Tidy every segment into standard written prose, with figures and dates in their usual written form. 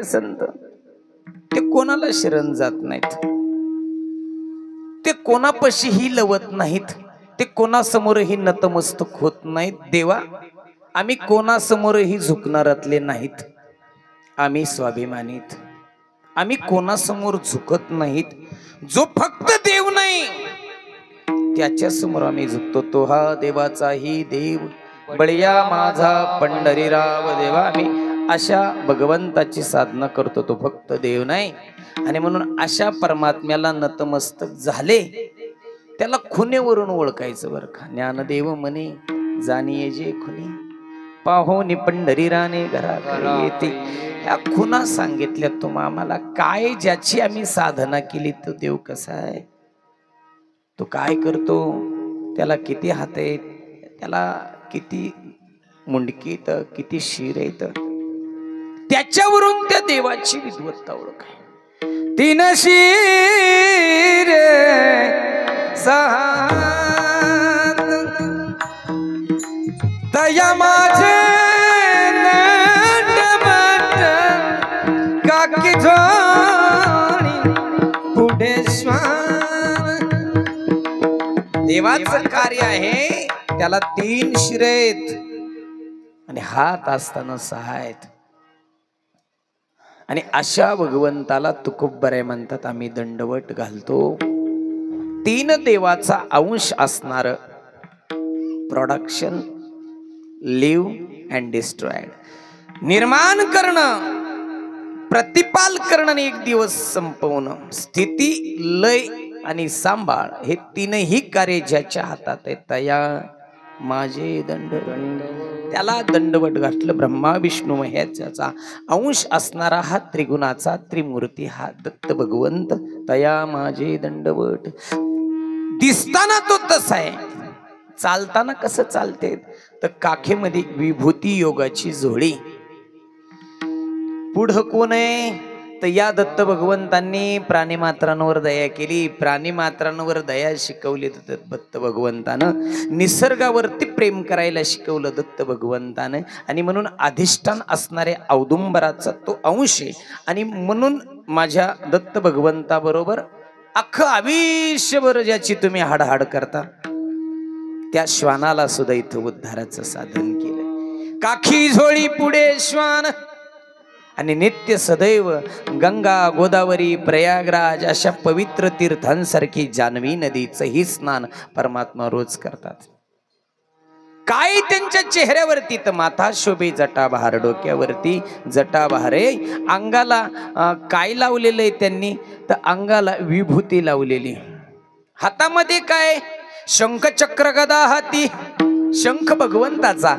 संत ते कोणाला शरण जात नाहीत, ते कोणापाशीही लवत नाहीत, ते कोणासमोरही नतमस्तक होत नाहीत. देवा, आम्ही कोणासमोरही झुकणारातले नाहीत, आम्ही स्वाभिमानीत, आम्ही कोणासमोर झुकत नाहीत. जो फक्त देव नाही त्याच्या समोर आम्ही झुकतो. तो हा देवाचाही देव बळिया माझा पंढरीराव देवा. आम्ही अशा भगवंताची साधना करतो, तो फक्त देव नाही. आणि म्हणून अशा परमात्म्याला नतमस्तक झाले त्याला खुनेवरून ओळखायचं बरं का. ज्ञानदेव म्हणे जाणीये जे खुनी, पाहोनी पंढरीराने घराकडे येते. या खुना सांगितल्या तुम्हा आम्हाला. काय ज्याची आम्ही साधना केली तो देव कसा आहे, तो काय करतो, त्याला किती हात आहेत, त्याला किती मुंडकी येत, किती शिर येत, त्याच्यावरून त्या देवाची विद्वत्ता ओळख आहे. तीन शिर सहा दया माझे नटबट काकी झोणी पुढे श्वान. देवाचं कार्य आहे, त्याला 3 शिर आहेत आणि हात असताना 6 आहेत. आणि अशा भगवंताला तुकोबराय म्हणतात. आम्ही दंडवट घालतो. 3 देवाचा अंश असणार प्रोडक्शन, लिव अँड डिस्ट्रॉयड. निर्माण करणं, प्रतिपाल करणं आणि एक दिवस संपवणं. स्थिती, लय आणि सांभाळ हे 3ही कार्य ज्याच्या हातात आहे तया माझे दंडवट. त्याला दंडवट घातलं. ब्रह्मा विष्णू महेशाचा अंश असणारा हा त्रिगुणाचा त्रिमूर्ती हा दत्त भगवंत तया माझे दंडवट. दिसताना तो तसा आहे, चालताना कसं चालते तर काखेमध्ये विभूती योगाची जोडी. पुढं कोण आहे तर या दत्त भगवंतांनी प्राणीमात्रांवर दया केली, प्राणीमात्रांवर दया शिकवली दत्त भगवंतानं. निसर्गावरती प्रेम करायला शिकवलं दत्त भगवंतानं. आणि म्हणून अधिष्ठान असणारे औदुंबराचा तो अंश आहे. आणि म्हणून माझ्या दत्त भगवंताबरोबर अख्खं आयुष्यभर ज्याची तुम्ही हाडहाड करता त्या श्वानाला सुद्धा इथं उद्धाराचं साधन केलं. काखी झोळी पुढे श्वान. आणि नित्य सदैव गंगा, गोदावरी, प्रयागराज अशा पवित्र तीर्थांसारखी जान्हवी नदीचंही स्नान परमात्मा रोज करतात. काय त्यांच्या चेहऱ्यावरती तर माथा शोभे जटाबहार, डोक्यावरती जटाबहार आहे. अंगाला काय लावलेलं आहे त्यांनी तर अंगाला विभूती लावलेली. हातामध्ये काय शंख चक्र गदा हाती. शंख भगवंताचा,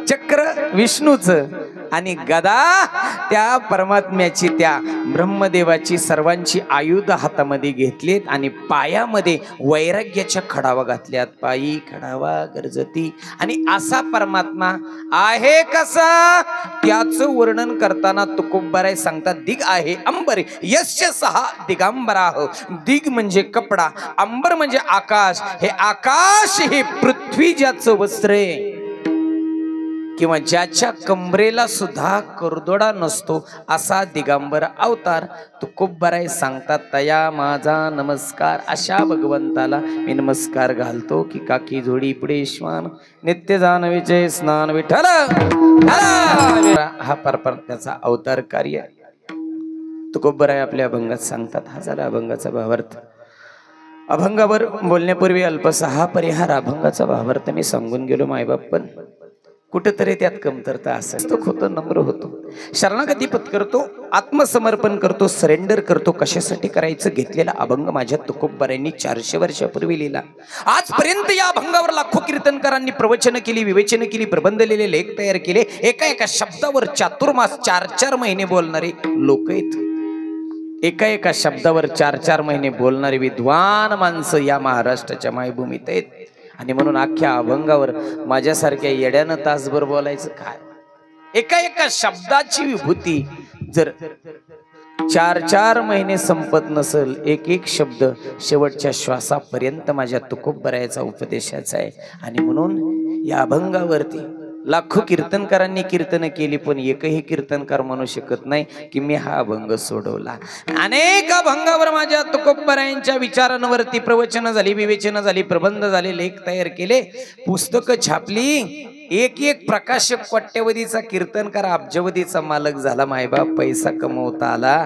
चक्र विष्णूचं आणि गदा त्या परमात्म्याची, त्या ब्रह्मदेवाची. सर्वांची आयुध हातामध्ये घेतलीत आणि पायामध्ये वैराग्याच्या खडावा घातल्यात. पायी खडावा गरजती. आणि असा परमात्मा आहे कसा त्याचं वर्णन करताना तुकोबराय सांगतात. दिग आहे अंबर यस्य सहा दिगंबराह. दिग म्हणजे कपडा, अंबर म्हणजे आकाश. हे आकाश हे पृथ्वी ज्याचं वस्त्र आहे किंवा ज्याच्या कमरेला सुद्धा करदोडा नसतो असा दिगंबर अवतार तुकोबराय सांगतात. तया माझा नमस्कार. अशा भगवंताला मी नमस्कार घालतो की काकी जोडी पुढे श्वान, नित्य जाणवीचे स्नान विठ्ठल. हा परमात्म्याचा अवतार कार्य तुकोबराय आपल्या अभंगात सांगतात. हा झाला अभंगाचा भावार्थ. अभंगावर बोलण्यापूर्वी अल्पसा हा परिहार अभंगाचा भावार्थ मी सांगून गेलो. मायबाप पण कुठेतरी त्यात कमतरता असतो. होतो, नम्र होतो, शरणागती पत्करतो, आत्मसमर्पण करतो, सरेंडर करतो. कशासाठी करायचं घेतलेला अभंग माझ्या तुकोबरायांनी 400 वर्षापूर्वी लिहिला. आजपर्यंत या अभंगावर लाखो कीर्तनकारांनी प्रवचन केली, विवेचन केली, प्रबंध लिहिले, लेख तयार केले. एका एका शब्दावर चातुर्मास 4-4 महिने बोलणारे लोक आहेत. एका एका शब्दावर 4-4 महिने बोलणारे विद्वान माणसं या महाराष्ट्राच्या मायभूमीत आहेत. आणि म्हणून अख्ख्या अभंगावर माझ्यासारख्या येड्यानं तासभर बोलायचं काय. एका एका शब्दाची विभूती जर 4-4 महिने संपत नसेल, एक एक शब्द शेवटच्या श्वासापर्यंत माझ्या तुकोबरायाचा उपदेशाचा आहे. आणि म्हणून या अभंगावरती लाखो कीर्तनकारांनी कीर्तन केली, पण एकही कीर्तनकार म्हणू शकत नाही की मी हा अभंग सोडवला. अनेक अभंगावर माझ्या तुकोबरायांच्या विचारांवरती प्रवचन झाली, विवेचन झाली, प्रबंध झाले, लेख तयार केले, पुस्तकं छापली. एक एक प्रकाशक कोट्यवधीचा कीर्तनकार अब्जवधीचा मालक झाला. मायबाप पैसा कमवता आला,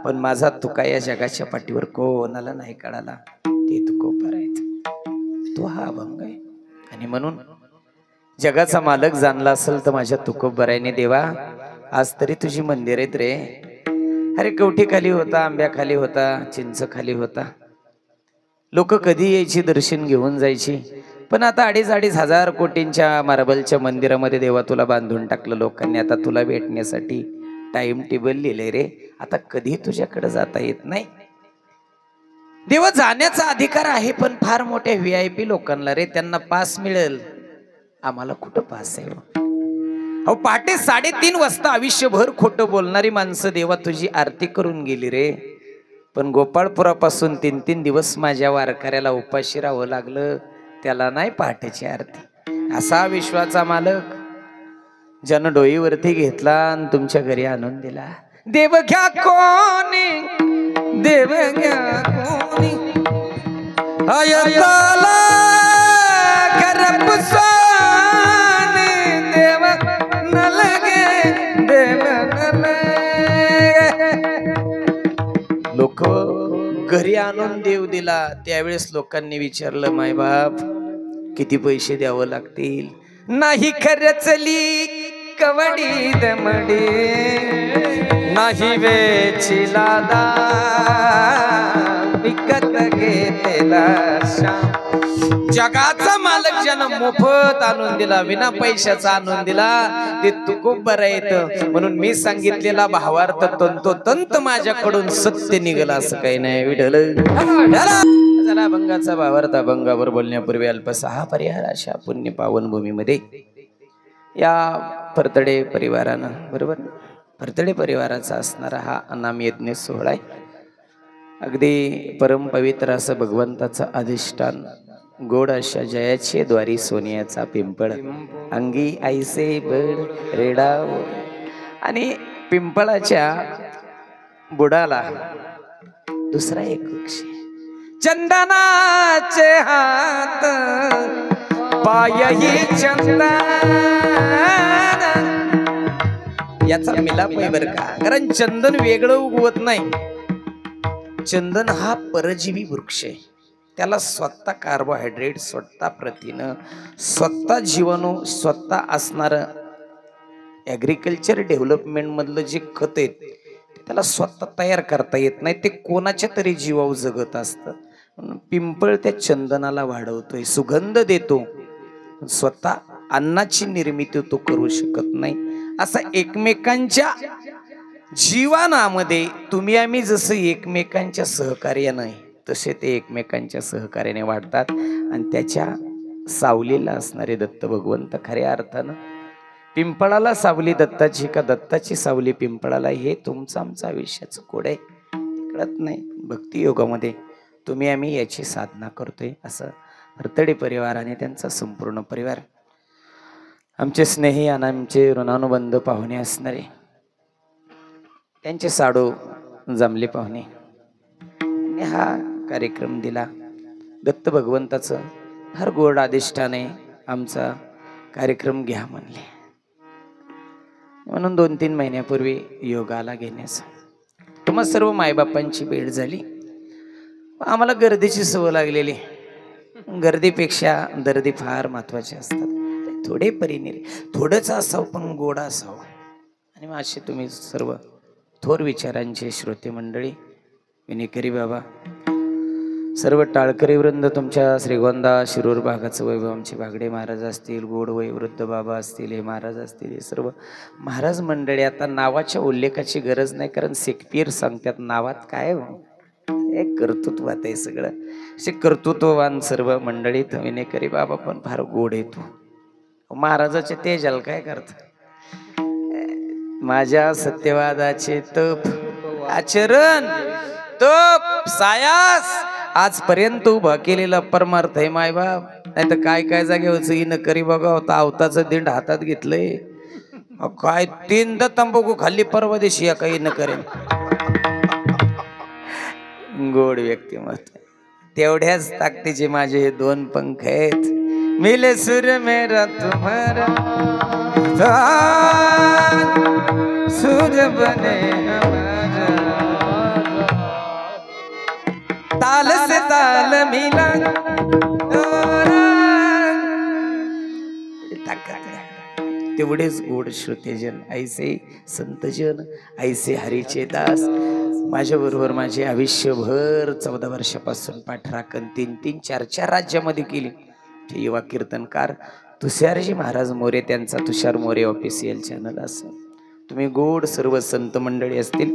पण माझा तुका या जगाच्या पाठीवर कोणाला नाही कळाला. ते तुकोबरायचं तो हा अभंग आहे. आणि म्हणून जगाचा मालक जाणला असेल तर माझ्या तुकोबरायने देवा आज तरी तुझी मंदिर आहेत रे. अरे कवठी खाली होता, आंब्या खाली होता, चिंच खाली होता, लोक कधी यायची दर्शन घेऊन जायची. पण आता 2,500 हजार कोटींच्या मार्बलच्या मंदिरामध्ये देवा तुला बांधून टाकलं लोकांनी. आता तुला भेटण्यासाठी टाइम टेबल लिहिले रे. आता कधी तुझ्याकडे जाता येत नाही. देवा जाण्याचा अधिकार आहे, पण फार मोठ्या VIP लोकांना रे, त्यांना पास मिळेल, आम्हाला कुठं पास आहे. अहो पहाटे 3:30 वाजता आयुष्यभर खोटं बोलणारी माणसं देवा तुझी आरती करून गेली रे. पण गोपाळपुरापासून 3-3 दिवस माझ्या वारकऱ्याला उपाशी राहावं लागलं, त्याला नाही पहाटेची आरती. असा विश्वाचा मालक ज्यानं डोईवरती घेतला आणि तुमच्या घरी आणून दिला. देव घ्या कोणी, देव घ्या कोणी, अयताला करपुसाने देव न लगे, देव न लगे. लोक घरी आणून देव दिला. त्यावेळेस लोकांनी विचारलं मायबाप किती पैसे द्यावं लागतील. नाही खर्चली कवडी दमडी, नाही वेचीला दाम, विकत घेतला श्याम. जगाचा मालक ज्यानं मोफत आणून दिला, विना पैशाचा आणून दिला, ते तुकोबर येत. म्हणून मी सांगितलेला भावार्थ तंतोतंत माझ्याकडून सत्य निघाला असं काही नाही. विठ्ठल जरा अभंगाचा भावार्थ अभंगावर बोलण्यापूर्वी अल्पसा हा परिहार अशा पुण्य पावन भूमीमध्ये या परतडे परिवारानं, बरोबर, परतडे परिवाराचा असणारा हा अनाम यज्ञ सोहळा आहे. अगदी परम पवित्र असं भगवंताचं अधिष्ठान, गोड अशा जयाचे द्वारी सोनियाचा पिंपळ, अंगी आईसे बड रेडाव. आणि पिंपळाच्या बुडाला दुसरा एक वृक्ष, चंदनाचे हात पायही चंदन. याचा मिलाप आहे बर का, कारण चंदन वेगळं उगवत नाही. चंदन हा परजीवी वृक्ष आहे. त्याला स्वतः कार्बोहायड्रेट, स्वतः प्रथिन, स्वतः जीवाणू, स्वतः असणार ॲग्रिकल्चर डेव्हलपमेंट मधलं जे खत आहे त्याला स्वतः तयार करता येत नाही. ते कोणाच्या तरी जीवावर जगत असतं. पिंपळ त्या चंदनाला वाढवतोय, सुगंध देतो, स्वतः अन्नाची निर्मिती तो करू शकत नाही. असा एकमेकांच्या जीवनामध्ये तुम्ही आम्ही जसं एकमेकांच्या सहकार्यानं तसे ते एकमेकांच्या सहकार्याने वाढतात. आणि त्याच्या सावलीला असणारे दत्त भगवंत खऱ्या अर्थानं, पिंपळाला सावली दत्ताची का दत्ताची सावली पिंपळाला, हे तुमचं आमचं आयुष्याचं कोड आहे. कळत नाही. भक्ती योगामध्ये तुम्ही आम्ही याची साधना करतोय. असं परतडे परिवार आणि त्यांचा संपूर्ण परिवार, आमचे स्नेही आणि आमचे ऋणानुबंध पाहुणे असणारे, त्यांचे साडू जमले पाहुणे, हा कार्यक्रम दिला. दत्त भगवंताचं फार गोड अधिष्ठाने आमचा कार्यक्रम घ्या म्हणले. म्हणून 2-3 महिन्यापूर्वी योगाला घेण्यास तुम्हा सर्व मायबापांची भेट झाली. आम्हाला गर्दीची सवय लागलेली. गर्दीपेक्षा दर्दी फार महत्वाचे असतात. थोडे परीने थोडंच असावं पण गोड असावं. आणि मग असे तुम्ही सर्व थोर विचारांचे श्रोते मंडळी, विनेकरी बाबा, सर्व टाळकरी वृंद, तुमच्या श्रीगोंदा शिरूर भागाचं वैभव, आमचे बागडे महाराज असतील, गोड वयोवृद्ध बाबा असतील, हे महाराज असतील, हे सर्व महाराज मंडळी. आता नावाच्या उल्लेखाची गरज नाही, कारण शेक्सपियर सांगतात नावात काय एक कर्तृत्वात आहे सगळं. असे कर्तृत्ववान सर्व मंडळीत विनेकरी बाबा पण फार गोड येतो. महाराजाचे तेजाल काय करत, माझ्या सत्यवादाचे तप आचरण तप सायास आजपर्यंत उभा केलेला परमार्थ आहे मायबाप. नाही तर काय काय जागेवरच न करी बघा होता आवताचं दिंड हातात घेतलंय काय 3दा तंबाखू खाल्ली परवा दिवशी या काही न करेन. गोड व्यक्तिमत्व तेवढ्याच ताकदीचे माझे हे 2 पंख आहेत. मिले सुर मेरा तुम्हारा सुर बने हमारा ताल से ताल मिला तेवढेच गोड श्रोतेजन ऐसे संतजन ऐसे हरीचे दास माझ्या बरोबर माझे आयुष्यभर 14 वर्षापासून पाठराखण 3-3, 4-4 राज्यामध्ये केली. ते युवा कीर्तनकार तुषारजी महाराज मोरे त्यांचा तुषार मोरे ऑफिशियल चॅनल असं तुम्ही गोड सर्व संत मंडळी असतील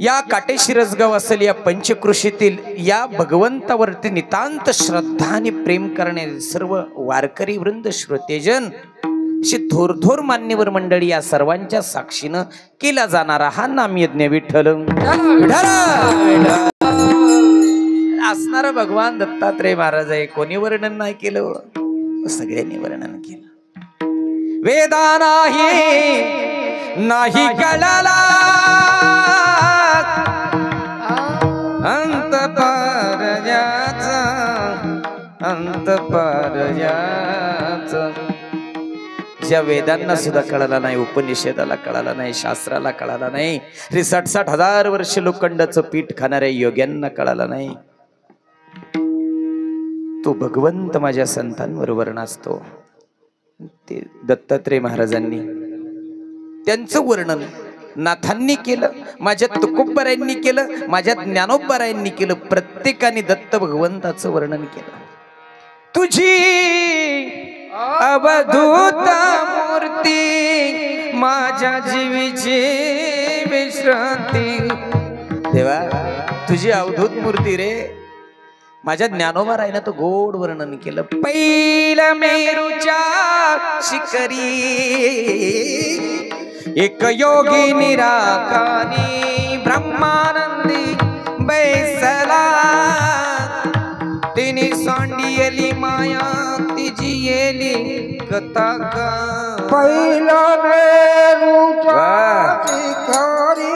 या काटेशी रसगाव असेल या पंचकृषीतील या भगवंतावरती नितांत श्रद्धा आणि प्रेम करणारे सर्व वारकरी वृंद श्रोतेजन अशी थोरथोर मान्यवर मंडळी या सर्वांच्या साक्षीनं केला जाणारा हा नामयज्ञ विठ्ठल असणारा भगवान दत्तात्रय महाराज आहे. कोणी वर्णन नाही केलं सगळ्यांनी वर्णन केलं. वेदा नाही कळला अंत पारजाचा अंत पारजाचा ज्या वेदांना सुद्धा कळाला नाही उपनिषदाला कळाला नाही शास्त्राला कळाला नाही 60,000 वर्ष लोखंडाचं पीठ खाणाऱ्या योग्यांना कळाला नाही तो भगवंत माझ्या संतांबरोबर नाचतो. ते दत्तात्रय महाराजांनी त्यांचं वर्णन नाथांनी केलं माझ्या तुकोबरायांनी केलं माझ्या ज्ञानोबरायांनी केलं. प्रत्येकाने दत्त भगवंताचं वर्णन केलं. तुझी अवधूत मूर्ती माझ्या जीवीची विश्रांती. देवा तुझी अवधूत मूर्ती रे माझ्या ज्ञानोबा राहिला तो गोड वर्णन केलं. पहिलं मेरूच्या शिखरी एक योगी निराकारी ब्रह्मानंदी बैसला तिने सांडियली माया तिची येली कथा का. पहिला मेरूच्या शिखरी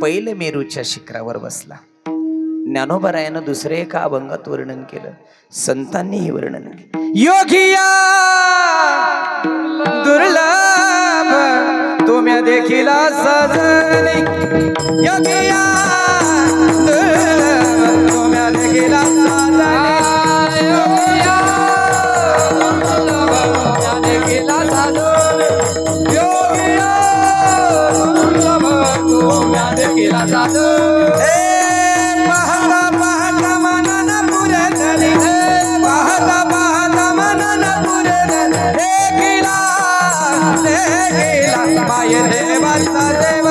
पहिले मेरूच्या शिखरावर बसला. ज्ञानोबरायानं दुसरे एका अभंगात वर्णन केलं संतांनीही वर्णन केलं. योगिया दुर्लभ तुम्ही देखील सजनी योगिया दुर्लभ तुम्ही देखील सजनी योगिया दुर्लभ तुम्ही देखील सजनी योगिया दुर्लभ तुम्ही देखील सजनी. माये देवाचा देव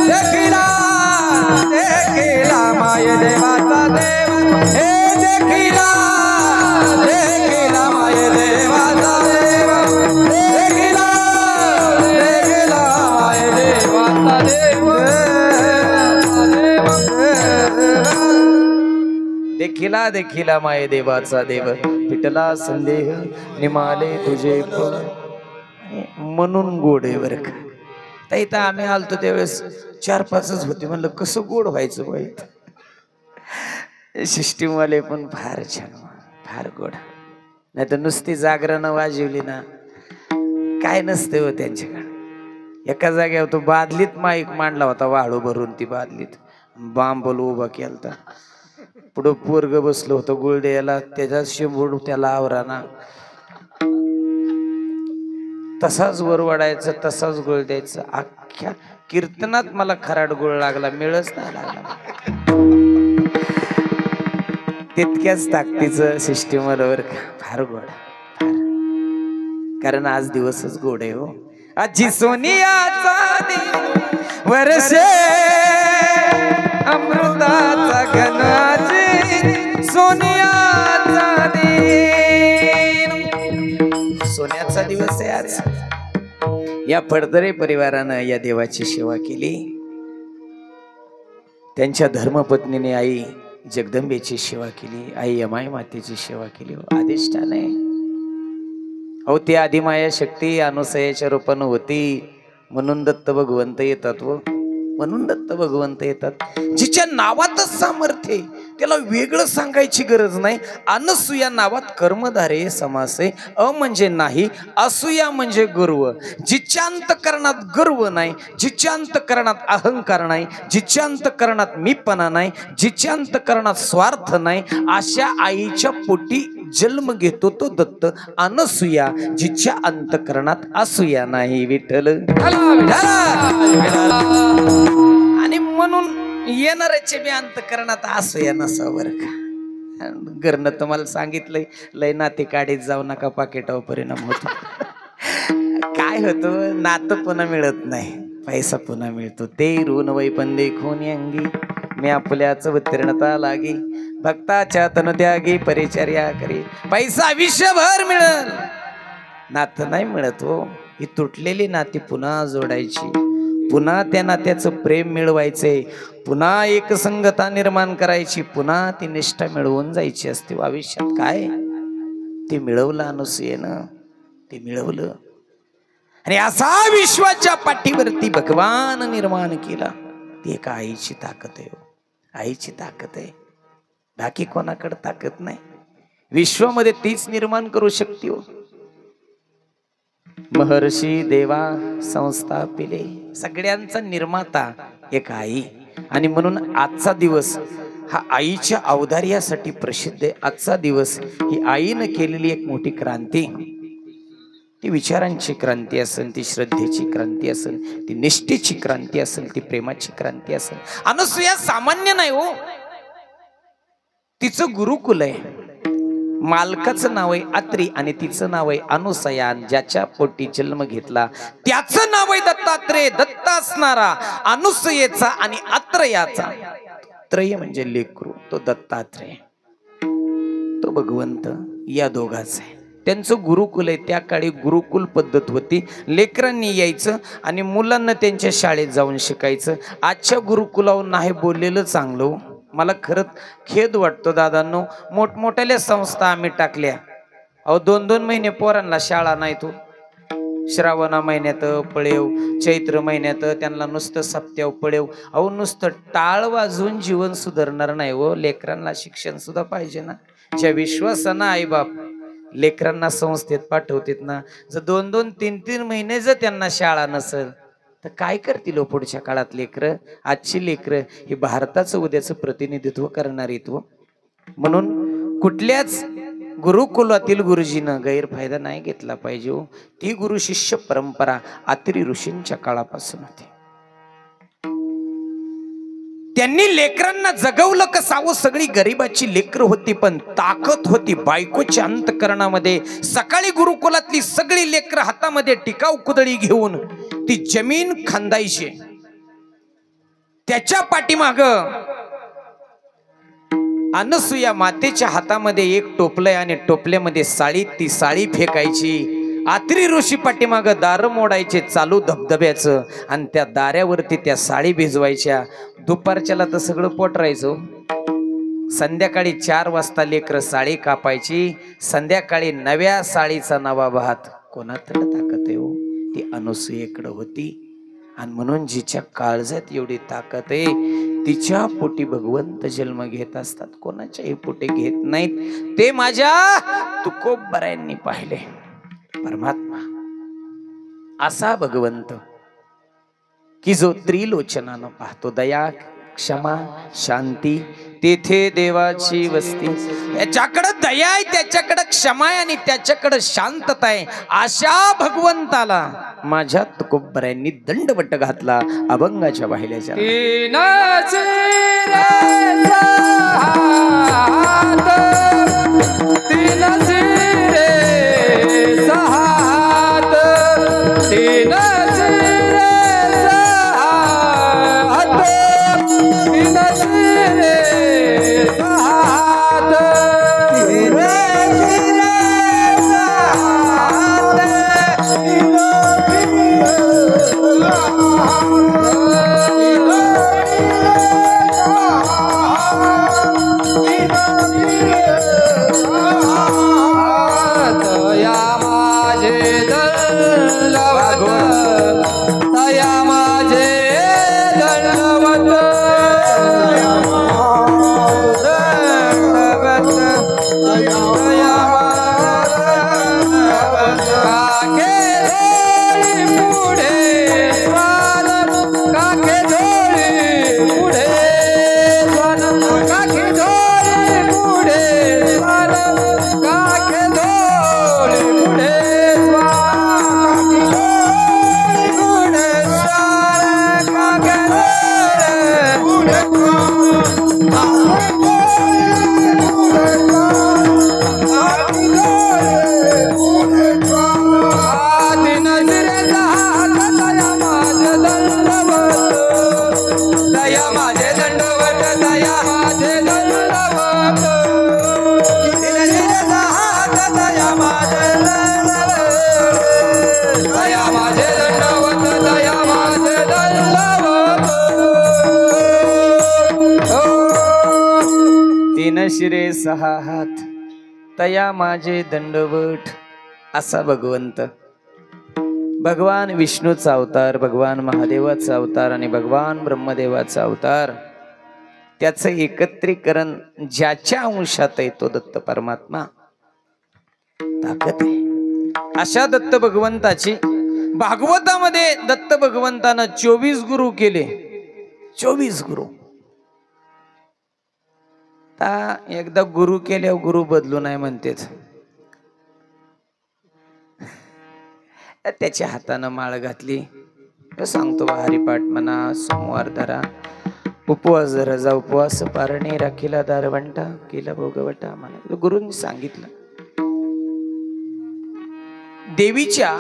देखिला देखिला माये देवाचा देव हे देखिला देखिला माये देवाचा देव देखिला देखिला माये देवाचा देव देखिला देखिला माये देवाचा देव पिटला संदेह निमाले तुझे म्हणून गोड आहे बरं का. तर इथं आम्ही आलतो त्यावेळेस 4-5च होते म्हणलं कसं गोड व्हायचं बाई सिस्टीमवाले पण फार छान, फार गोड. नाही तर नुसती जागरण वाजवली ना काय नसते हो त्यांच्याकडे. एका जागेवर तो बादलीत माईक मांडला होता, वाळू भरून ती बादलीत बांबल उभा केलता. पुढं पोरग बसलो होतं गुळ द्यायला, त्याचा शिंबूड त्याला आवराना, तसाच वर वाढायचं, तसाच गुळ द्यायचं. अख्ख्या कीर्तनात मला खराड गुळ लागला, मिळच नाही लागला. तितक्याच ताकदीचं सिस्टीम बरोबर फार गोड, फार. कारण आज दिवसच गोड आहे हो. आजी सोनियाचा दिन वर्षे अमृताचा घन, आजी सोनियाचा दिन. सोन्याचा दिवस आहे आज. या फडतरे परिवारानं या देवाची सेवा केली. त्यांच्या धर्मपत्नीने आई जगदंबेची सेवा केली, आई यमाई मातेची सेवा केली. अधिष्ठान आहे अहो, ती आदिमाया शक्ती अनुसयाच्या रूपानं होती, म्हणून दत्त भगवंत येतात व म्हणून दत्त भगवंत येतात. जिच्या नावातच सामर्थ्य आहे, त्याला वेगळं सांगायची गरज नाही. अनसूया नावात कर्मधारे समास आहे. अ म्हणजे नाही, असूया म्हणजे गर्व. जिच्या अंतकरणात गर्व नाही, जिच्या अंतकरणात अहंकार नाही, जिच्या अंतकरणात मीपणा नाही, जिच्या अंतकरणात स्वार्थ नाही, अशा आईच्या पोटी जन्म घेतो तो दत्त. अनसूया जिच्या अंतकरणात असूया नाही. विठ्ठल. आणि म्हणून येणाऱ्याचे बी अंतकरणात असूया नसावं बरं का. घरनं तुम्हाला सांगितलंय लय नाते काढीत जाऊ नका, पाकिटावर परिणाम होतो. काय होतं, नातं पुन्हा मिळत नाही, पैसा पुन्हा मिळतो. ते ऋण वैपन देखून अंगी मी आपल्याच उत्तीर्णता लागी, भक्ताच्या तन त्यागी परिचर्या करी. पैसा आयुष्यभर मिळेल, नातं नाही मिळत हो. ही तुटलेली नाती पुन्हा जोडायची, पुन्हा त्या नात्याचं प्रेम मिळवायचंय, पुन्हा एक संगता निर्माण करायची, पुन्हा ती निष्ठा मिळवून जायची असते आयुष्यात. काय ते मिळवलं अनुसूयेनं, ते मिळवलं. आणि असा विश्वाच्या पाठीवरती भगवान निर्माण केला. ती एका आईची ताकद आहे, आईची ताकद आहे. बाकी कोणाकडे ताकद नाही. विश्वामध्ये तीच निर्माण करू शकते हो. महर्षी देवा संस्थापिले, सगळ्यांचा निर्माता एक आई. आणि म्हणून आजचा दिवस हा आईच्या औदार्यासाठी प्रसिद्ध आहे. आजचा दिवस ही आईनं केलेली एक मोठी क्रांती, ती विचारांची क्रांती असेल, ती श्रद्धेची क्रांती असेल, ती निष्ठेची क्रांती असेल, ती प्रेमाची क्रांती असेल. अनसूया सामान्य नाही हो. तिचं गुरुकुल आहे. मालकाचं नाव आहे अत्री आणि तिचं नाव आहे अनुसया. ज्याच्या पोटी जन्म घेतला त्याचं नाव आहे दत्तात्रेय. दत्त असणारा अनुसयेचा आणि अत्रयाचा, त्रय म्हणजे लेकरू, तो दत्तात्रेय, तो भगवंत या दोघांचा आहे. त्यांचं गुरुकुल आहे. त्या काळी गुरुकुल पद्धत होती. लेकरांनी यायचं आणि मुलांना त्यांच्या शाळेत जाऊन शिकायचं. आजच्या गुरुकुलावर नाही बोललेलं चांगलं. मला खरंच खेद वाटतो दादांनो. मोठमोठ्याल्या संस्था आम्ही टाकल्या, अहो 2-2 महिने पोरांना शाळा नाही. तो श्रावण महिन्यात पळेव, चैत्र महिन्यात त्यांना नुसतं सप्त्याव पळेव. अहो नुसतं टाळ वाजवून जीवन सुधारणार नाही हो. लेकरांना शिक्षण सुद्धा पाहिजे ना. ज्या विश्वासानं आईबाप लेकरांना संस्थेत पाठवतात ना, जर 2-2, 3-3 महिने जर त्यांना शाळा नसेल तर काय करतील हो पुढच्या काळात लेकरं. आजची लेकरं हे भारताचं उद्याचं प्रतिनिधित्व करणार आहेत. म्हणून कुठल्याच गुरुकुलातील गुरुजीनं गैरफायदा नाही घेतला पाहिजे हो. ती गुरु शिष्य परंपरा अत्री ऋषींच्या काळापासून होती. त्यांनी लेकरांना जगवलं कसावं. सगळी गरिबाची लेकर होती पण ताकद होती बायकोच्या अंतकरणामध्ये. सकाळी गुरुकुलातली सगळी लेकर हातामध्ये टिकाऊ कुदळी घेऊन ती जमीन खांदायची. त्याच्या पाठीमाग अनसूया मातेच्या हातामध्ये एक टोपलंय आणि टोपल्यामध्ये साळी, ती साळी फेकायची. आत्री ऋषी पाठीमाग दार मोडायचे चालू धबधब्याचं आणि त्या दाऱ्यावरती त्या साळी भिजवायच्या. दुपारच्याला तर सगळं पोटरायचं. संध्याकाळी 4 वाजता लेकर साळी कापायची. संध्याकाळी नव्या साळीचा नवा भात. कोणाकडे ताकद आहे हो? ती अनसूयेकडे होती. आणि म्हणून जिच्या काळजात एवढी ताकद आहे तिच्या पोटी भगवंत जन्म घेत असतात, कोणाच्याही पोटी घेत नाहीत. ते माझ्या तुकोबरायांनी पाहिले. परमात्मा असा भगवंत की जो त्रिलोचनानं पाहतो. दया, क्षमा, शांती, तेथे देवाची वस्ती. याच्याकडे दया आहे, त्याच्याकडे क्षमा आहे आणि त्याच्याकडे शांतता आहे. अशा भगवंताला माझ्या तुकोबरायांनी दंडवट घातला अभंगाच्या वाहिल्याच्या. शिरे सहा हात तया माझे दंडवट. असा भगवंत, भगवान विष्णूचा अवतार, भगवान महादेवाचा अवतार आणि भगवान ब्रह्मदेवाचा अवतार, त्याचं एकत्रीकरण ज्याच्या अंशात आहे तो दत्त परमात्मा ताकद आहे. अशा दत्त भगवंताची भागवतामध्ये दत्त भगवंतानं 24 गुरु केले. 24 गुरु. एकदा गुरु केल्यावर गुरु बदलू नाही म्हणतेच. त्याच्या हातानं माळ घातली. सांगतो हरिपाठ म्हणा, सोमवार धरा, उपवास धरा, जा उपवास पारणे राखीला दारवंटा केला भोगवटा म्हणा. गुरुंनी सांगितलं. देवीच्या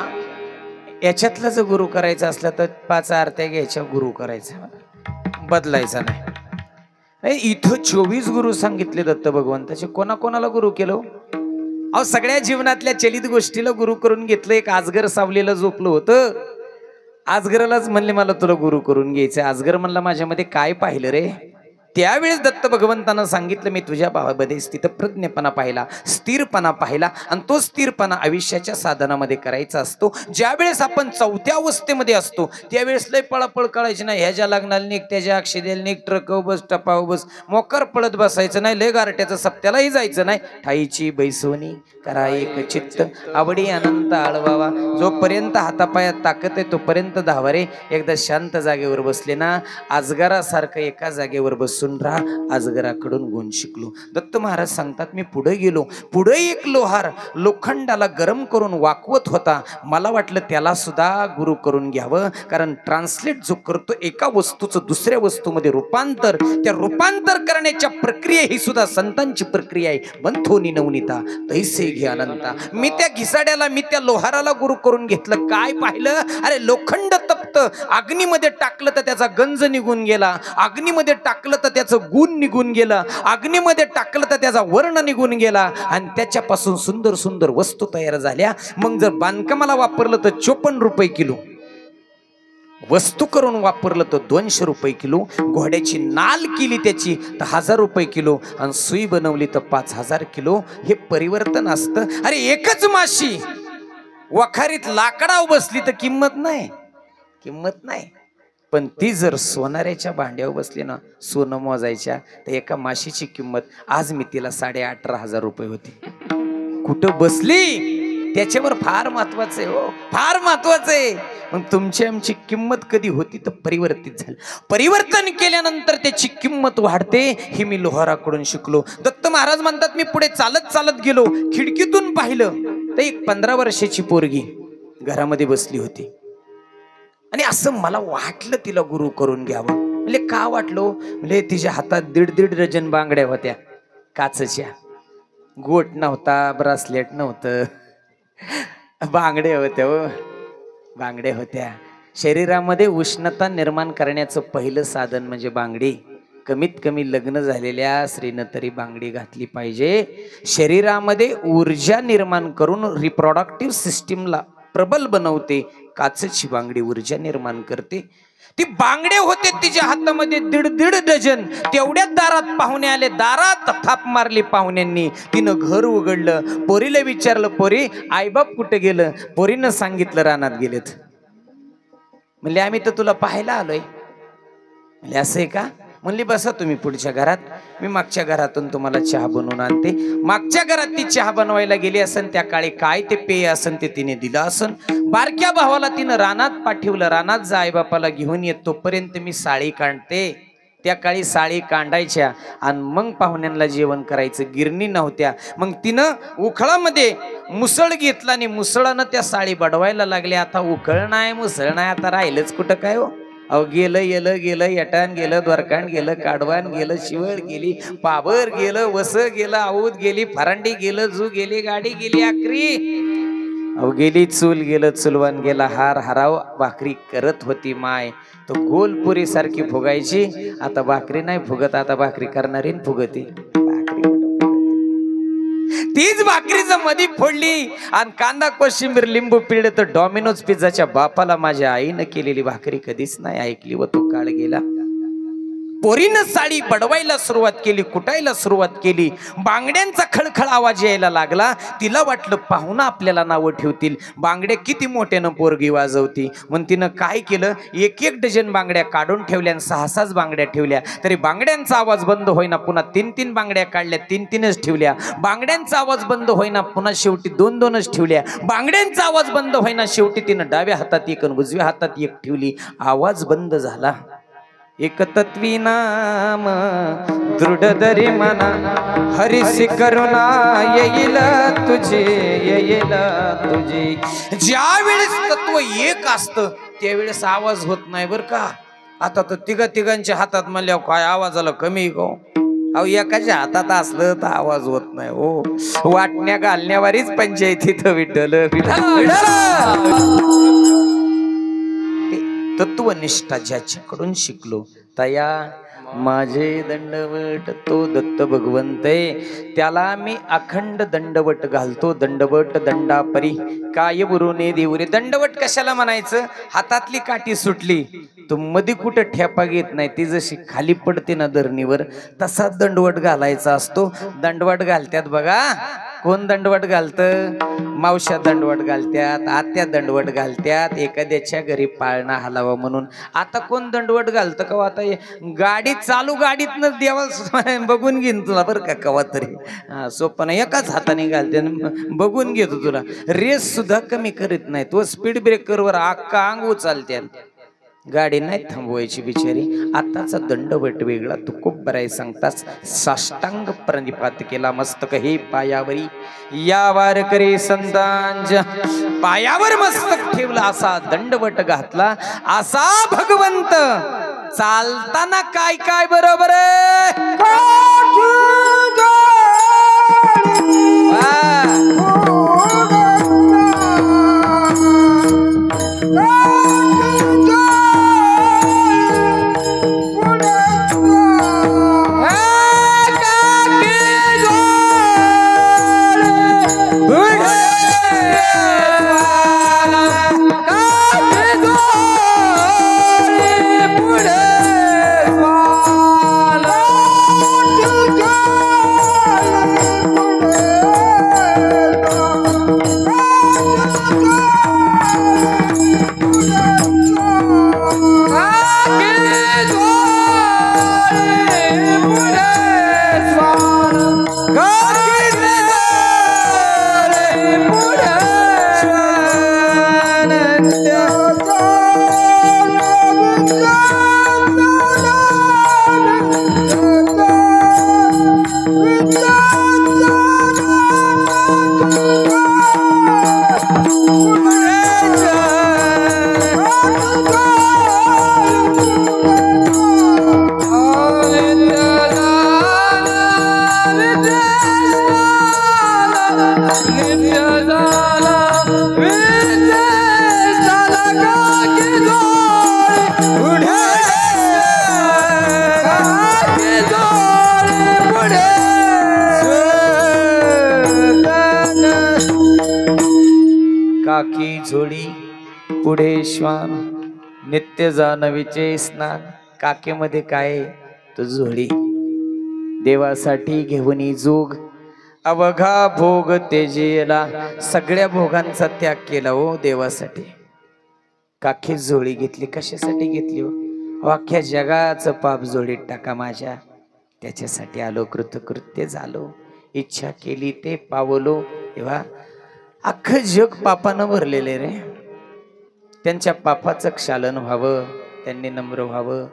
याच्यातला जर गुरु करायचा असला तर 5 आरत्या घ्यायच्या, गुरु करायचा, बदलायचा नाही. इथं 24 गुरु सांगितले दत्त भगवंताचे. कोणाकोणाला गुरु केलं? अहो सगळ्या जीवनातल्या चलित गोष्टीला गुरु करून घेतलं. एक आजगर सावलीला झोपलं होतं. आजगरालाच म्हणले मला तुला गुरु करून घ्यायचं. आजगर म्हणला माझ्यामध्ये काय पाहिलं रे? त्यावेळेस दत्त भगवंतानं सांगितलं मी तुझ्या भावामध्ये स्थितप्रज्ञपणा पाहिला, स्थिरपणा पाहिला आणि तो स्थिरपणा आयुष्याच्या साधनामध्ये करायचा असतो. ज्यावेळेस आपण 4थ्या अवस्थेमध्ये असतो त्यावेळेस लय पळापळ करायची नाही. ह्याच्या लागणार निघ, त्याच्या अक्षदेल निघ, ट्रक बस, टपाव बस, मोकर पळत बसायचं नाही. लय गारट्याचं सप्त्यालाही जायचं नाही. ठाईची बैसोनी करा एक चित्त, आवडी अनंत आळवावा. जोपर्यंत हातापायात ताकद आहे तोपर्यंत धावा रे. एकदा शांत जागेवर बसले ना, आजगरासारखं एका जागेवर बसून राहा. आजगराकडून गुण शिकलो. दत्त महाराज सांगतात मी पुढे गेलो. पुढे एक लोहार लोखंडाला गरम करून वाकवत होता. मला वाटलं त्याला सुद्धा गुरु करून घ्यावं, कारण ट्रान्सलेट जो करतो एका वस्तूचं दुसऱ्या वस्तूमध्ये रूपांतर, त्या रूपांतर करण्याच्या प्रक्रिया ही सुद्धा संतांची प्रक्रिया आहे. बंथोनी नवनीता तैसे घे अनंता. मी त्या घिसाड्याला, मी त्या लोहाराला गुरु करून घेतलं. काय पाहिलं? अरे लोखंड तप्त, अग्नीमध्ये टाकलं तर त्याचा गंज निघून गेला, अग्नीमध्ये टाकलं तर त्याचं गुण निघून गेलं, अग्नीमध्ये टाकलं तर त्याचा वर्ण निघून गेला आणि त्याच्यापासून सुंदर सुंदर वस्तू तयार झाल्या. मग जर बांधकामाला वापरलं तर 54 रुपये किलो, वस्तू करून वापरलं तर 200 रुपये किलो, घोड्याची नाल केली त्याची तर 1000 रुपये किलो आणि सुई बनवली तर 5000 किलो. हे परिवर्तन असतं. अरे एकच माशी वखारीत लाकडावर बसली तर किंमत नाही, किंमत नाही. पण ती जर सोनाऱ्याच्या भांड्यावर बसली ना सोनं मोजायच्या, तर एका माशीची किंमत आज मी तिला 18,500 रुपये होती. कुठं बसली त्याच्यावर फार महत्वाचं आहे हो, फार महत्वाचं आहे. मग तुमची आमची किंमत कधी होती तर परिवर्तित झाली. परिवर्तन केल्यानंतर त्याची किंमत वाढते, हे मी लोहाराकडून शिकलो. दत्त महाराज म्हणतात, मी पुढे चालत चालत गेलो, खिडकीतून पाहिलं तर एक 15 वर्षाची पोरगी घरामध्ये बसली होती. आणि असं मला वाटलं तिला गुरु करून घ्यावं. म्हणजे का वाटलो, म्हणजे तिच्या हातात 1.5 डझन बांगड्या होत्या काचच्या. गोट नव्हता, ब्रासलेट नव्हतं, बांगड्या होत्या हो, बांगड्या होत्या. शरीरामध्ये उष्णता निर्माण करण्याचं पहिलं साधन म्हणजे बांगडी. कमीत कमी लग्न झालेल्या स्त्रीनं तरी बांगडी घातली पाहिजे. शरीरामध्ये ऊर्जा निर्माण करून रिप्रोडक्टिव्ह सिस्टीमला प्रबल बनवते. काचची बांगडी ऊर्जा निर्माण करते. ती बांगडे होते तिच्या हातामध्ये 1.5 डझन. तेवढ्याच दारात पाहुणे आले, दारात थाप मारली पाहुण्यांनी. तिनं घर उघडलं, पोरीला विचारलं, पोरी आईबाप कुठे गेलं? पोरीनं सांगितलं रानात गेलेत. म्हणले आम्ही तर तुला पाहायला आलोय. म्हणले असं आहे का? म्हणली बसा तुम्ही पुढच्या घरात, मी मागच्या घरातून तुम्हाला चहा बनवून आणते. मागच्या घरात ती चहा बनवायला गेली असन, त्या काळी काय ते पेय असन ते तिने दिलं असन. बारक्या भावाला तिनं रानात पाठवलं, रानात जा आईबापाला घेऊन येत, तोपर्यंत मी साळी काढते. त्या काळी साळी कांडायच्या आणि मग पाहुण्यांना जेवण करायचं. गिरणी नव्हत्या. मग तिनं उखळामध्ये मुसळ घेतला आणि मुसळानं त्या साळी बडवायला लागले. आता उखळ नाही, मुसळ नाही, आता राहिलंच कुठं काय हो. अहो गेलं येलं गेलं, यटान गेलं, द्वारकांड गेलं, काढवान गेलं, शिवळ गेली, पाबर गेलं, वस गेलं, औद गेली, फरांडी गेलं, जू गेली, गाडी गेली, आकरी अहो गेली, चूल गेलं, चुलवान गेला, हार हराव भाकरी करत होती माय. तो गोलपुरी सारखी फुगायची. आता भाकरी नाही फुगत, आता भाकरी करणारी फुगती. तीच भाकरीचं मधी फोडली आणि कांदा कोशिंबीर लिंबू पिळले तर डॉमिनोज पिझ्झाच्या बापाला माझ्या आईनं केलेली भाकरी कधीच नाही ऐकली व तो काळ गेला. पोरीनं साडी बडवायला सुरुवात केली, कुटायला सुरुवात केली. बांगड्यांचा खळखळ आवाज यायला लागला. तिला वाटलं पाहुणा आपल्याला नावं ठेवतील, बांगड्या किती मोठ्यानं पोरगी वाजवती. म्हणून तिनं काय केलं, 1-1 डझन बांगड्या काढून ठेवल्या आणि 6-6 बांगड्या ठेवल्या. तरी बांगड्यांचा आवाज बंद होईना, पुन्हा 3-3 बांगड्या काढल्या, 3-3च ठेवल्या. बांगड्यांचा आवाज बंद होईना, पुन्हा शेवटी 2-2च ठेवल्या. बांगड्यांचा आवाज बंद होईना, शेवटी तिनं डाव्या हातात एक आणि उजव्या हातात एक ठेवली. आवाज बंद झाला. एक तत्वी नाम दृढ धरी मना, हरिसी करुणा येईल तुझे, येईल तुझे. ज्या वेळेस तत्व एक असतं त्यावेळेस आवाज होत नाही बर का. आता तर तिघांच्या हातात म्हणल्यावर काय आवाजाला कमी गो. अहो एकाच्या हातात असलं तर आवाज होत नाही हो. वाटण्या घालण्यावारीच पंचायतीत विठ्ठल तत्वनिष्ठा ज्याच्याकडून शिकलो तया माझे दंडवट. तो दत्त भगवंत आहे, त्याला मी अखंड दंडवट घालतो. दंडवट दंडापरी काय बुरुने देऊरे. दंडवट कशाला म्हणायचं, हातातली काठी सुटली तो मध्ये कुठं ठेपा घेत नाही, ती जशी खाली पडते ना धरणीवर तसाच दंडवट घालायचा असतो. दंडवट घालत्यात बघा. कोण दंडवट घालतं? मावश्या दंडवट घालत्यात, आत्या दंडवट घालत्यात, एखाद्याच्या घरी पाळणा हलावा म्हणून. आता कोण दंडवट घालतं का? आता गाडी चालू गाडीतनं देवाला बघून घेईन तुला बरं का कवा तरी. सोपं नाही, एकाच हाताने घालते बघून घेतो तुला. रेस सुद्धा कमी करीत नाही तो. स्पीड ब्रेकरवर अख्खा अंग उचालते. गाडी नाही थांबवायची बिचारी. आताचा दंडवट वेगळा. तू खूप बराय सांगतास. साष्टांग प्रणिपात केला मस्तक हे पायावरी, या वारकरी संतांच्या पायावर मस्तक ठेवला, असा दंडवट घातला. असा भगवंत चालताना काय काय बरोबर पुढे श्वान नित्य जानवीचे स्नान. काकेमध्ये काय तो झोळी देवासाठी घेऊन जोग अवघा भोग तेजेला. सगळ्या भोगांचा त्याग केला हो देवासाठी. काकी झोळी घेतली कशासाठी घेतली हो? अख्ख्या जगाचं पाप झोळीत टाका माझ्या. त्याच्यासाठी आलो कृतकृत्य झालो. इच्छा केली ते पावलो. तेव्हा अख्खं जग पापानं भरलेले रे. त्यांच्या पापाचं क्षालन व्हावं, त्यांनी नम्र व्हावं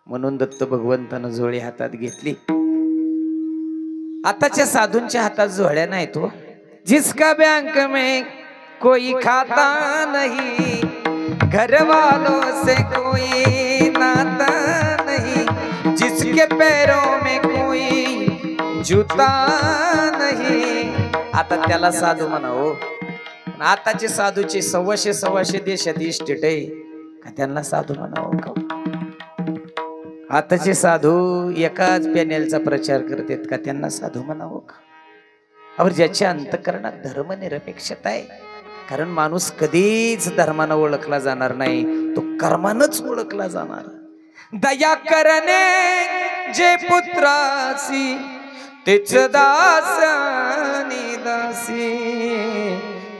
म्हणून दत्त भगवंतानं झोळी हातात घेतली. आताच्या साधूंच्या हातात झोळ्या नाही तो. जिसका बैंक में कोई खाता नहीं, घर वालों से कोई नाता नहीं, जिसके पैरों में कोई जूता नहीं. आता त्याला साधू म्हणा हो. आताचे साधूचे 100-125 देशात इस्टेट आहे का, त्यांना साधू म्हणावं का? आताचे साधू एकाच पॅनेलचा प्रचार करतात का, त्यांना साधू म्हणावं का? अवर ज्याच्या अंतःकरणात धर्मनिरपेक्षता आहे. कारण माणूस कधीच धर्मानं ओळखला जाणार नाही, तो कर्मानच ओळखला जाणार. दया करणे जे पुत्रासी तेच दास आणि दासी,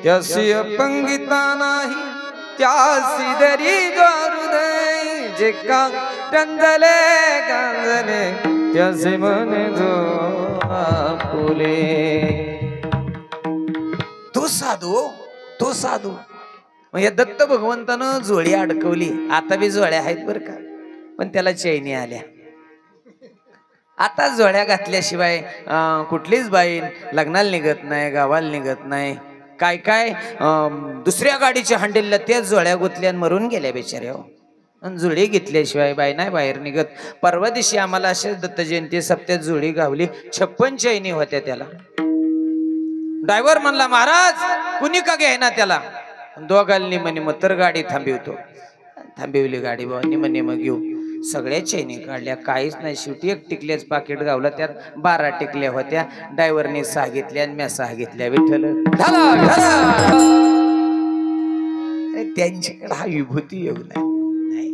त्यासी अपंगिता नाही त्यासी दरी हृदय, जे का गंजले गंजले त्याचे मने जो आपुले. तो साधू, तो साधू. मग या दत्त भगवंतानं झोळी अडकवली. आता बी झोळ्या आहेत बरं का, पण त्याला चैनी आल्या. आता झोळ्या घातल्याशिवाय कुठलीच बाई लग्नाला निघत नाही, गावाला निघत नाही. काय काय दुसऱ्या गाडीच्या हंडीला त्याच झोळ्या गुतल्या मरून गेल्या बिचाऱ्या. आणि जुळी घेतल्याशिवाय बाई नाही बाहेर निघत. परवा दिवशी आम्हाला असे दत्त जयंती सप्त्यात जुळी गावली. 56 चैनी होत्या त्याला. ड्रायव्हर म्हणला महाराज कुणी का घ्यायना त्याला. दोघांनी म्हणे मग तर गाडी थांबवतो. थांबवली गाडी. बाबांनी म्हणे मग घेऊ. सगळ्या चैनी काढल्या, काहीच नाही. शेवटी एक टिकल्याच पाकिट गावला, त्यात 12 टिकल्या होत्या. ड्रायव्हरने 6 घेतल्या आणि मी 6 घेतल्या. विठ्ठल त्यांच्याकडे हा विभूती येऊ नाही,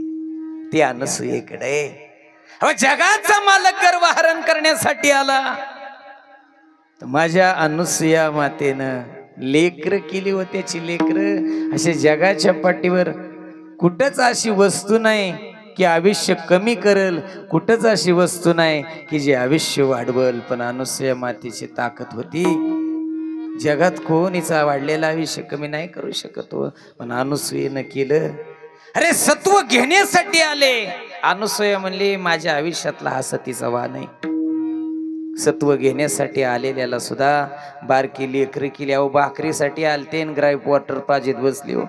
ते अनसूयेकडे. जगाचा मालक गर्वहरण करण्यासाठी आला. तर माझ्या अनुसूया मातेनं लेकर केली व त्याची लेकर. असे जगाच्या पाठीवर कुठंच अशी वस्तू नाही की आयुष्य कमी करल, कुठंच अशी वस्तू नाही की जे आयुष्य वाढवल. पण अनुसूया मातेची ताकद होती. जगात कोणीचा वाढलेला आयुष्य कमी नाही करू शकत हो, पण अनुसूयेनं केलं. अरे सत्व घेण्यासाठी आले. अनुसूया म्हणली माझ्या आयुष्यातला हा सतीचा वाण आहे. सत्व घेण्यासाठी आलेल्याला सुद्धा बारकी लेकरी केली. अहो भाकरीसाठी आलते ग्राईप वॉटर पाजीत बसली हो.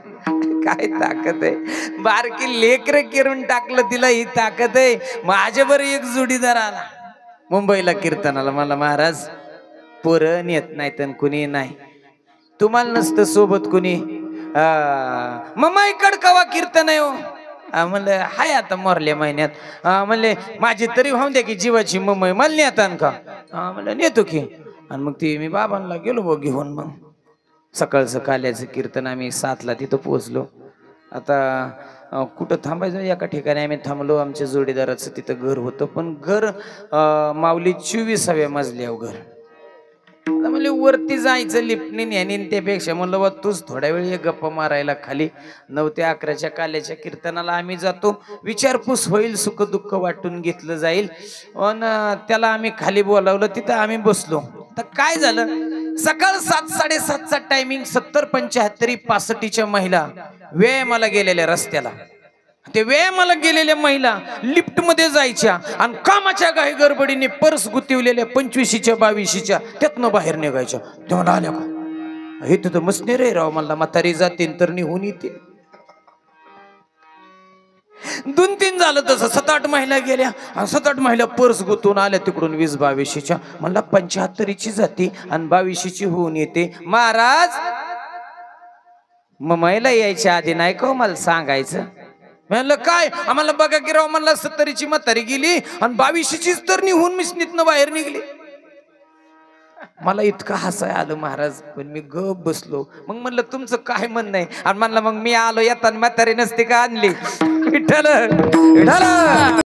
काय ताकद आहे. बारकी लेकर करून टाकलं तिला, ही ताकद आहे. माझ्यावर एक जोडीदार आला मुंबईला कीर्तनाला. मला महाराज पोरण येत नाही तर कुणी नाही, तुम्हाला नसतं सोबत कुणी. मम्माईकड कवा कीर्तन आहे हो. म्हणलं हाय आता मोरल्या महिन्यात. म्हणले माझी तरी होऊन द्या की जीवाची मम्मी, मला नेतान का? म्हणलं नेतो की. आणि मग ती मी बाबांना गेलो बघ घेऊन. मग सकाळचं काल्याचं कीर्तन आम्ही 7ला तिथं पोहोचलो. आता कुठं थांबायचं, एका ठिकाणी आम्ही थांबलो. आमच्या जोडीदाराचं तिथं घर होतं, पण घर माऊली 24व्या मजल्यावर घर. आता म्हणले वरती जायचं लिफ्टने न्यानी, त्यापेक्षा म्हणलं बा तूच थोड्या वेळ एक गप्पा मारायला खाली. 9 ते 11च्या काल्याच्या कीर्तनाला आम्ही जातो. विचारपूस होईल, सुख दुःख वाटून घेतलं जाईल. पण त्याला आम्ही खाली बोलावलं, तिथं आम्ही बसलो. तर काय झालं, सकाळ 7-7:30चा टायमिंग. 70-75-65च्या महिला व्यायामाला गेलेल्या रस्त्याला. ते व्यायामाला गेलेल्या महिला लिफ्ट मध्ये जायच्या आणि कामाच्या घाई गडबडीने पर्स गुंतवलेल्या 25च्या 22च्या त्यातनं बाहेर निघायच्या. तेव्हा आल्या का हे तर मसने रे राव, मला म्हातारी जातील तर निघून येतील. 2-3 झालं तसं. 7-8 महिला गेल्या आणि 7-8 महिला पर्स गुंतवून आल्या तिकडून 20-22च्या. म्हणला 75ची जाती आणि 22ची होऊन येते. महाराज मग महिला यायच्या आधी नाही का मला सांगायचं? म्हणलं काय आम्हाला बघा की राव. म्हणला 70ची म्हातारी गेली आणि 22चीच तर निघून मिसनीतनं बाहेर निघली. मला इतकं हसाय आलं महाराज, पण मी गप बसलो. मग म्हणलं तुमचं काय म्हणणं आहे? आणि म्हणलं मग मी आलो येताना म्हातारी नसते का आणली. विठ्ठल विठ्ठल